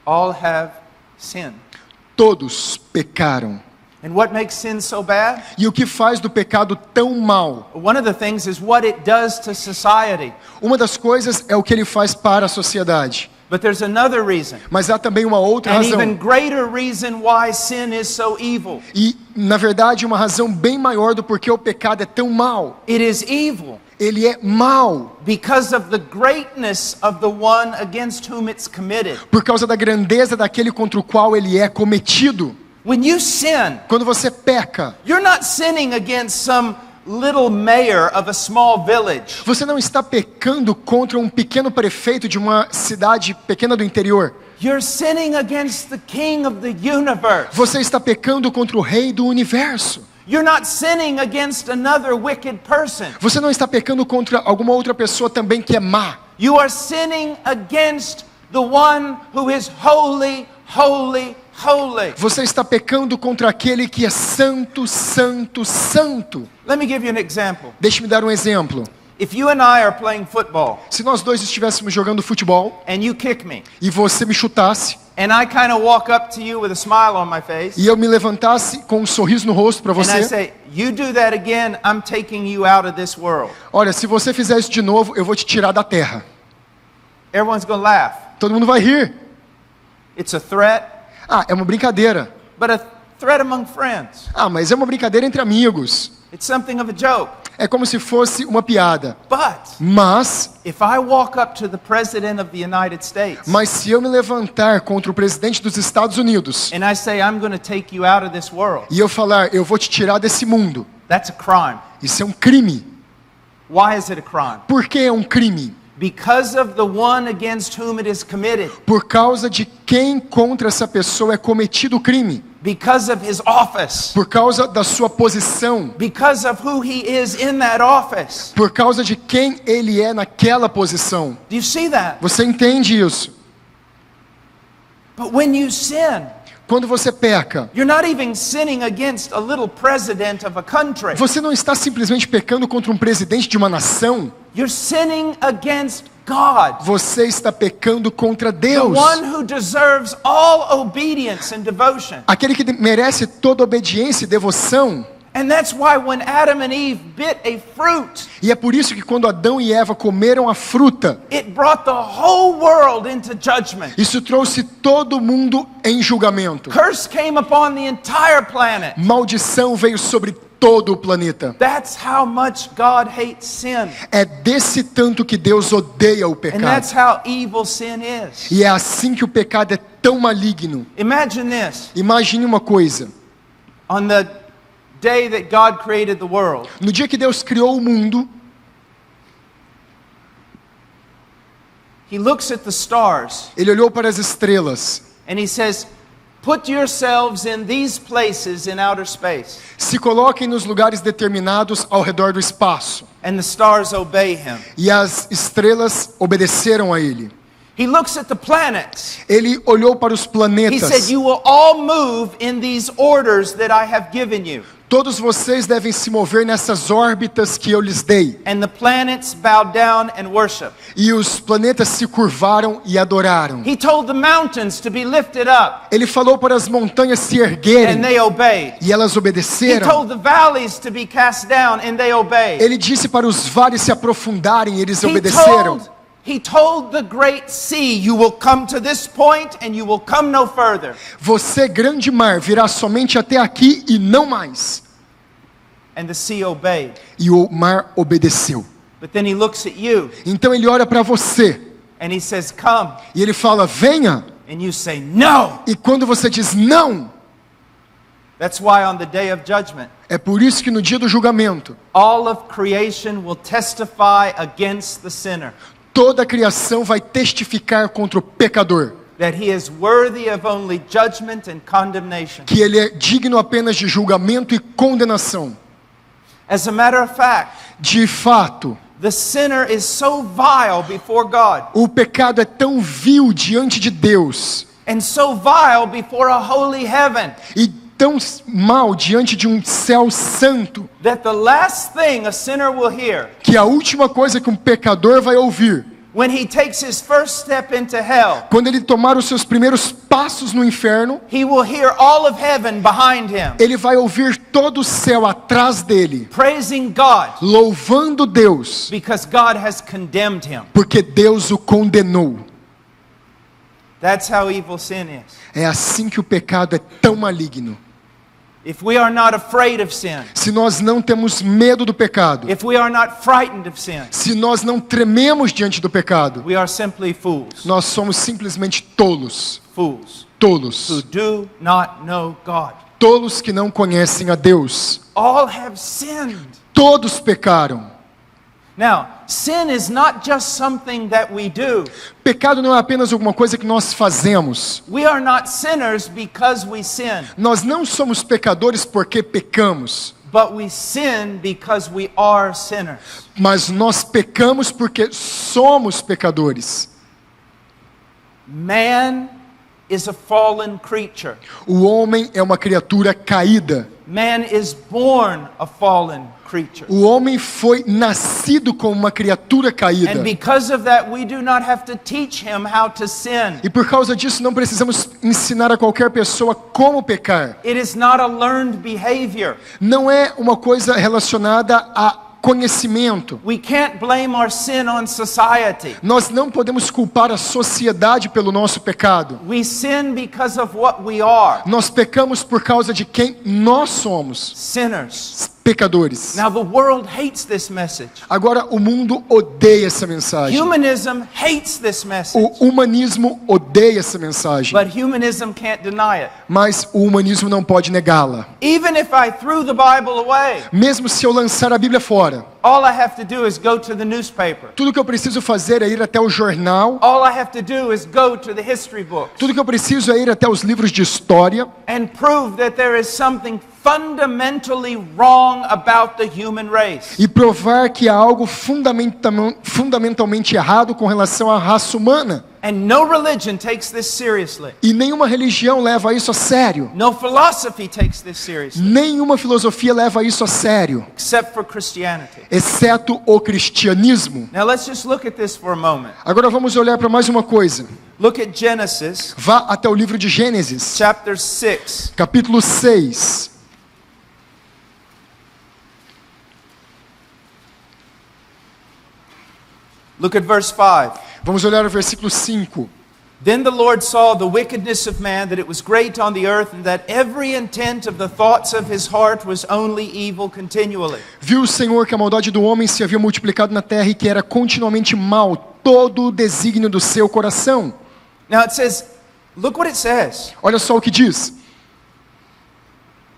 All have sinned. Todos pecaram. And what makes sin so bad? E o que faz do pecado tão mal? One of the things is what it does to society. Uma das coisas é o que ele faz para a sociedade. But there's another reason. Mas há também uma outra An razão. even greater reason why sin is so evil. E, na verdade, uma razão bem maior do porquê o pecado é tão mal. It is evil Ele é mal because of the greatness of the one against whom it's committed. por causa da grandeza daquele contra o qual ele é cometido. When you sin, Quando você peca, you're not sinning against some little mayor of a small village. você não está pecando contra um pequeno prefeito de uma cidade pequena do interior. You're sinning against the king of the universe. Você está pecando contra o rei do universo. You're not sinning against another wicked person. Você não está pecando contra alguma outra pessoa também que é má. You are sinning against the one who is holy, holy, holy. Você está pecando contra aquele que é santo, santo, santo. Let me give you an example. Deixe-me dar um exemplo. If you and I are playing football Se nós dois estivéssemos jogando futebol and you kick me, e você me chutasse and I kind of walk up to you with a smile on my face, e eu me levantasse com um sorriso no rosto para and I você, say, you do that again, I'm taking you out of this world. olha, se você fizer isso de novo, eu vou te tirar da terra. Everyone's going to laugh. Todo mundo vai rir. It's a threat, Ah, é uma brincadeira. but a threat among friends. Ah, mas é uma brincadeira entre amigos. It's something of a joke. É como se fosse uma piada. But Mas if I walk up to the President of the United States se eu me levantar contra o presidente dos Estados Unidos and I say, I'm going to take you out of this world, e eu falar, eu vou te tirar desse mundo, that's a crime. isso é um crime. Why is it a crime? Por que é um crime? Because of the one against whom it is committed. Por causa de quem contra essa pessoa é cometido o crime. Because of his office. Por causa da sua posição. Because of who he is in that office. Por causa de quem ele é naquela posição. Do you see that? Você entende isso? But when you sin, Quando você peca, you're not even sinning against a little president of a country. você não está simplesmente pecando contra um presidente de uma nação. You're sinning against God. Você está pecando contra The Deus. one who deserves all obedience and devotion. Aquele que merece toda obediência e devoção. And that's why when Adam and Eve bit a fruit, E é por isso que quando Adão e Eva comeram a fruta, it brought the whole world into judgment. isso trouxe todo mundo em julgamento. Curse came upon the entire planet. Maldição veio sobre todo o planeta. That's how much God hates sin. É desse tanto que Deus odeia o And pecado. that's how evil sin is. E é assim que o pecado é tão maligno. Imagine this. Imagine uma coisa. On the day that God created the world, No dia que Deus criou o mundo, He looks at the stars Ele olhou para as estrelas. and He says, put yourselves in these places in outer space. Se coloquem nos lugares determinados ao redor do espaço. And the stars obey Him. E as estrelas obedeceram a Ele. He looks at the planets. Ele olhou para os He planetas. said, you will all move in these orders that I have given you. Todos vocês devem se mover nessas órbitas que eu lhes dei. And the planets bowed down and worshiped. E os planetas se curvaram e adoraram. He told the mountains to be lifted up, Ele falou para as montanhas se erguerem. and they obeyed. E elas He obedeceram. told the valleys to be cast down, and they obeyed. Ele disse para os vales se aprofundarem e eles obedeceram. He told the great sea, you will come to this point and you will come no further. Você, grande mar, virá somente até aqui e não mais. And the sea obeyed. E o mar obedeceu. But then he looks at you Então ele olha para você and he says, come. e ele fala, venha. And you say, no. E quando você diz não, That's why on the day of judgment, é por isso que no dia do julgamento, all of creation will testify against the sinner toda a criação vai testificar contra o pecador. that he is worthy of only judgment and condemnation. Que ele é digno apenas de julgamento e condenação. As a matter of fact, De fato, the sinner is so vile before God o pecado é tão vil diante de Deus and so vile before a holy heaven e tão mal diante de um céu santo that the last thing a sinner will hear que a última coisa que um pecador vai ouvir when he takes his first step into hell, quando ele tomar os seus primeiros passos no inferno, he will hear all of heaven behind him, ele vai ouvir todo o céu atrás dele, praising God, louvando Deus, because God has condemned him. porque Deus o condenou. That's how evil sin is. É assim que o pecado é tão maligno. If we are not afraid of sin, Se nós não temos medo do pecado, if we are not frightened of sin, se nós não trememos diante do pecado, we are simply fools. nós somos simplesmente tolos. Fools who Tolos. do not know God. Tolos que não conhecem a Deus. All have sinned. Todos pecaram. Now, sin is not just something that we do. Pecado não é apenas alguma coisa que nós fazemos. We are not sinners because we sin, Nós não somos pecadores porque pecamos, but we sin because we are sinners. mas nós pecamos porque somos pecadores. Man is a fallen creature. O homem é uma criatura caída. Man is born a fallen creature. O homem foi nascido como uma criatura caída. And because of that, we do not have to teach him how to sin. E por causa disso não precisamos ensinar a qualquer pessoa como pecar. It is not a learned behavior. Não é uma coisa relacionada a conhecimento. We can't blame our sin on society. Nós não podemos culpar a sociedade pelo nosso pecado. We sin because of what we are, Nós pecamos por causa de quem nós somos, sinners. pecadores. Now the world hates this message. Agora o mundo odeia essa mensagem. Humanism hates this message. O humanismo odeia essa mensagem, But humanism can't deny it. mas o humanismo não pode negá-la. Even if I threw the Bible away, Mesmo se eu lançar a Bíblia fora, all I have to do is go to the newspaper. tudo que eu preciso fazer é ir até o jornal, All I have to do is go to the history books tudo que eu preciso é ir até os livros de história and prove that there is something fundamentally wrong about the human race. e provar que há algo fundamentalmente errado com relação à raça humana. And no religion takes this seriously. E nenhuma religião leva isso a sério. No philosophy takes this seriously, Nenhuma filosofia leva isso a sério, except for Christianity. exceto o cristianismo. Now let's just look at this for a moment. Agora vamos olhar para mais uma coisa. Look at Genesis Vá até o livro de Gênesis, chapter 6. capítulo 6. Look at verse 5. Vamos olhar o versículo 5. Then the Lord saw the wickedness of man, that it was great on the earth, and that every intent of the thoughts of his heart was only evil continually. Viu o Senhor que a maldade do homem se havia multiplicado na terra e que era continuamente mal todo o desígnio do seu coração. Now it says, look what it says. Olha só o que diz.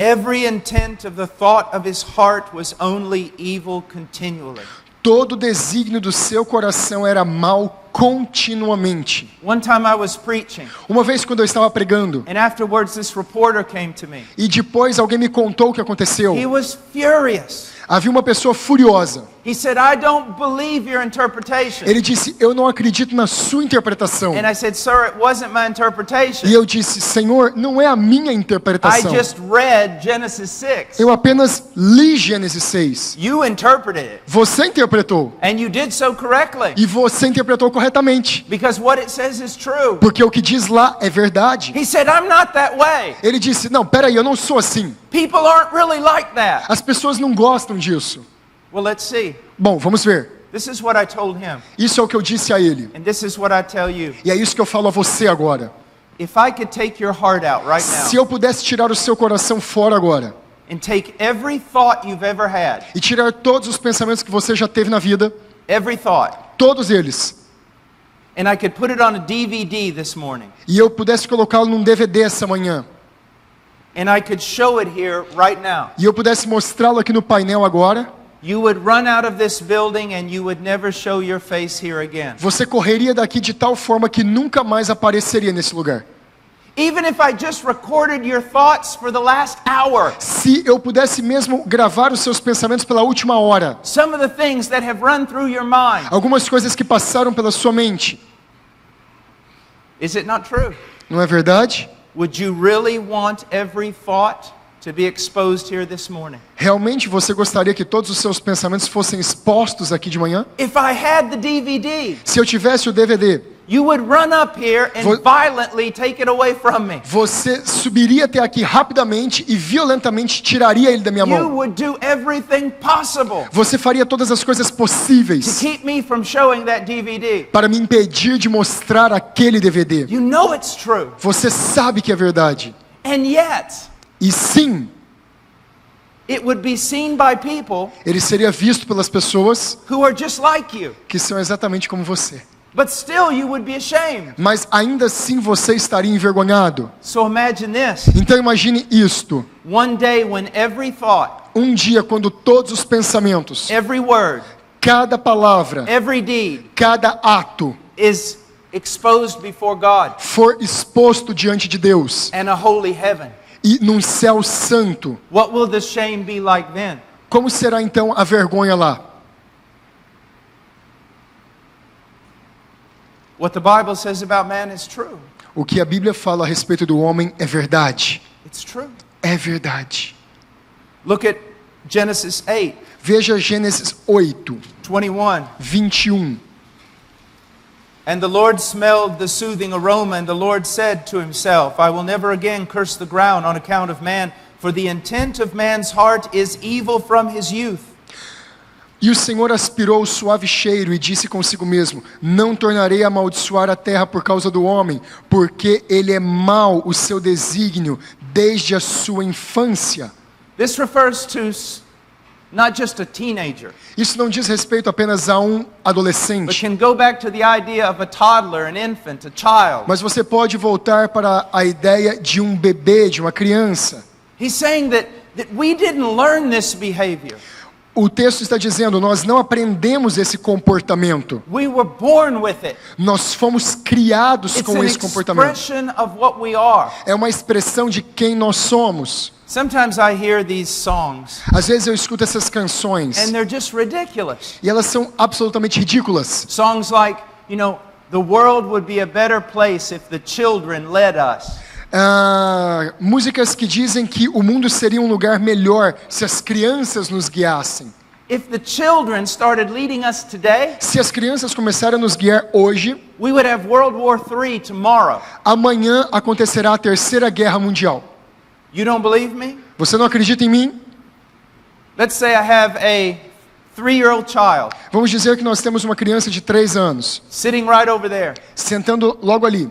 Every intent of the thought of his heart was only evil continually. Todo o desígnio do seu coração era mal continuamente. One time I was preaching, Uma vez quando eu estava pregando, and afterwards this reporter came to me. e depois alguém me contou o que aconteceu. He was furious. Havia uma pessoa furiosa. He said, I don't believe your interpretation. Ele disse, eu não acredito na sua interpretação. And I said, sir, it wasn't my interpretation. E eu disse, Senhor, não é a minha I interpretação. just read Genesis 6. Eu apenas li Gênesis 6. You interpreted it. Você interpretou. And you did so correctly. E você interpretou corretamente. Because what it says is true. Porque o que diz lá é verdade. He said, I'm not that way. Ele disse, não, peraí, eu não sou assim. People aren't really like that. As pessoas não gostam disso. Well, let's see. Bom, vamos ver. This is what I told him. Isso é o que eu disse a ele. And this is what I tell you. E é isso que eu falo a você agora. If I could take your heart out right Se now eu pudesse tirar o seu coração fora agora, and take every thought you've ever had, e tirar todos os pensamentos que você já teve na vida, every thought, todos eles, and I could put it on a DVD this morning, e eu pudesse colocá-lo num DVD essa manhã, and I could show it here right now, e eu pudesse mostrá-lo aqui no painel agora, you would run out of this building and you would never show your face here again. você correria daqui de tal forma que nunca mais apareceria nesse lugar. Even if I just recorded your thoughts for the last hour, Se eu pudesse mesmo gravar os seus pensamentos pela última hora, some of the things that have run through your mind, algumas coisas que passaram pela sua mente, is it not true? não é verdade? Would you really want every thought to be exposed here this morning? Realmente você gostaria que todos os seus pensamentos fossem expostos aqui de manhã? If I had the DVD, Se eu tivesse o DVD, you would run up here and violently take it away from me. você subiria até aqui rapidamente e violentamente tiraria ele da minha You mão. would do everything possible Você faria todas as coisas to possíveis keep me from showing that DVD. para me impedir de mostrar aquele DVD. You know it's true. Você sabe que é verdade. And yet, E sim, it would be seen by people ele seria visto pelas pessoas who are just like you. que são exatamente como você. But still you would be ashamed. Mas ainda assim você estaria envergonhado. So imagine this. Então imagine isto. One day when every thought, Um dia quando todos os pensamentos, every word, cada palavra, every deed cada ato is exposed before God for exposto diante de Deus and a holy heaven. e num céu santo, What will the shame be like then? como será então a vergonha lá? What the Bible says about man is true. O que a Bíblia fala a respeito do homem é verdade. It's true. É verdade. Look at Genesis 8, Veja Gênesis 8, 21. 21. And the Lord smelled the soothing aroma, and the Lord said to himself, I will never again curse the ground on account of man, for the intent of man's heart is evil from his youth. E o Senhor aspirou o suave cheiro e disse consigo mesmo: não tornarei a amaldiçoar a terra por causa do homem, porque ele é mau o seu desígnio desde a sua infância. This refers to not just a teenager, Isso não diz respeito apenas a um but adolescente, can go back to the idea of a toddler, an infant, a child. mas você pode voltar para a ideia de um bebê, de uma criança. He's saying that we didn't learn this behavior. O texto está dizendo: nós não aprendemos esse comportamento. We were born with it. Nós fomos criados It's com an esse comportamento. expression of what we are. É uma expressão de quem nós somos. Sometimes I hear these songs, Às vezes eu escuto essas canções and they're just ridiculous. e elas são absolutamente ridículas. Songs like, the world would be a better place if the children led us. Músicas que dizem que o mundo seria um lugar melhor se as crianças nos guiassem. If the children started leading us today, Se as crianças começarem a nos guiar hoje, we would have World War III tomorrow. amanhã acontecerá a Terceira Guerra Mundial. You don't believe me? Você não acredita em mim? Let's say I have a 3-year-old child Vamos dizer que nós temos uma criança de 3 anos, sitting right over there, sentando logo ali.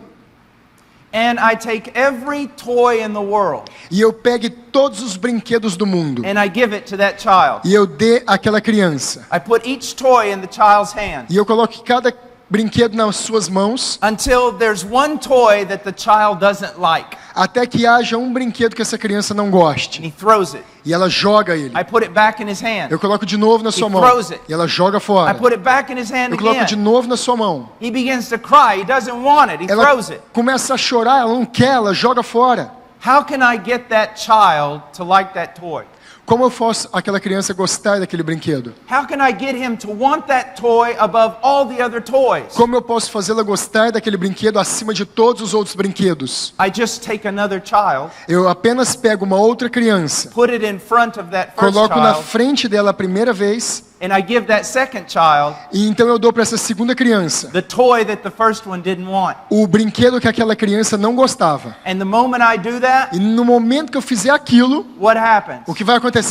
and I take every toy in the world E eu pegue todos os brinquedos do mundo and I give it to that child. e eu dê àquela criança. I put each toy in the child's hand E eu coloque cada brinquedo nas suas mãos, until there's one toy that the child doesn't like, até que haja um brinquedo que essa criança não and goste. he throws it. E ela joga ele. I put it back in his hand. Eu coloco de novo na sua mão. throws it. E ela joga I fora. put it back in his hand Eu coloco de again. novo na sua mão. He begins to cry. He doesn't want it. He Ela throws it. começa a chorar, ela não quer, ela joga fora. How can I get that child to like that toy? Como eu faço aquela criança gostar daquele brinquedo? How can I get him to want that toy above all the other toys? Como eu posso fazê-la gostar daquele brinquedo acima de todos os outros brinquedos? I just take another child, Eu apenas pego uma outra criança, put it in front of that first coloco na child, frente dela a primeira vez, and I give that second child e então eu dou para essa segunda criança the toy that the first one didn't want. o brinquedo que aquela criança não gostava. And the moment I do that, E no momento que eu fizer aquilo, what happens? o que vai acontecer?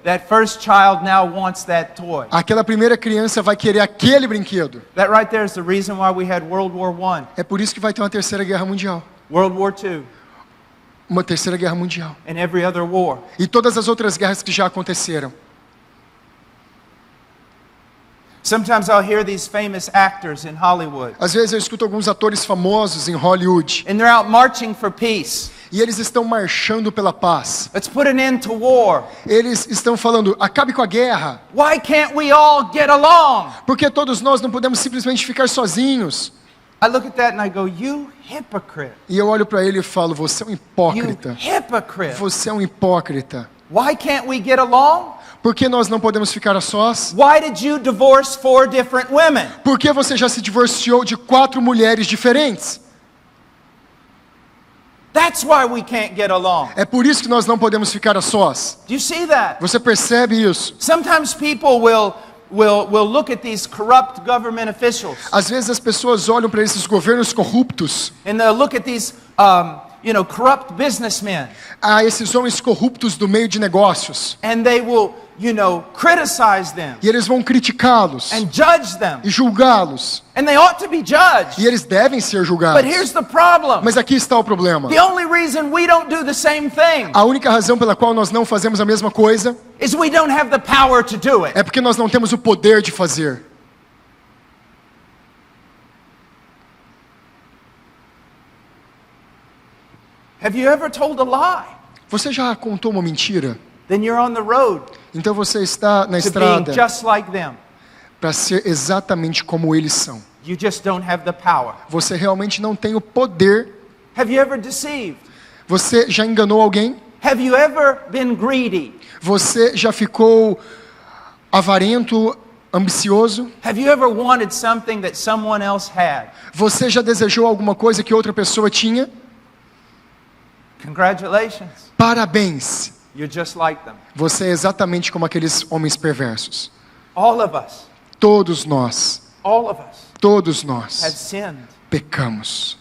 That first child now wants that toy. Aquela primeira criança vai querer aquele brinquedo. That right there is the reason why we had World War I, É por isso que vai ter uma terceira guerra mundial. World War II, Uma terceira guerra mundial. and every other war. E todas as outras guerras que já aconteceram. Sometimes I'll hear these famous actors in Hollywood, Às vezes eu escuto alguns atores famosos em Hollywood. and they're out marching for peace. E eles estão marchando pela paz. Let's put an end to war. Eles estão falando: acabe com a guerra. Why can't we all get along? Porque todos nós não podemos simplesmente ficar sozinhos. I look at that and I go, you hypocrite. E eu olho para ele e falo: você é um You hipócrita. hypocrite. Você é um hipócrita. Why can't we get along? Por que nós não podemos ficar a sós? Why did you divorce 4 different women? Por que você já se divorciou de 4 mulheres diferentes? That's why we can't get along. É por isso que nós não podemos ficar a sós. Do you see that? Você percebe isso? Sometimes people will look at these corrupt government officials Às vezes as pessoas olham para esses governos corruptos, and they'll look at these corrupt businessmen a esses homens corruptos do meio de negócios, and they will criticize them e eles vão criticá-los and judge them. e julgá-los, And they ought to be judged. e eles devem ser But julgados. here's the problem. Mas aqui está o problema. The only reason we don't do the same thing A única razão pela qual nós não fazemos a mesma coisa is we don't have the power to do it. é porque nós não temos o poder de fazer. Have you ever told a lie? Você já contou uma mentira? Then you're on the road Então você está na to being estrada just like them. para ser exatamente como eles são. You just don't have the power. Você realmente não tem o poder. Have you ever deceived? Você já enganou alguém? Have you ever been greedy? Você já ficou avarento, ambicioso? Have you ever wanted something that someone else had? Você já desejou alguma coisa que outra pessoa tinha? Congratulations. Parabéns! You're just like them. Você é exatamente como aqueles homens perversos. All of us, Todos nós all of us Todos have nós sinned. pecamos.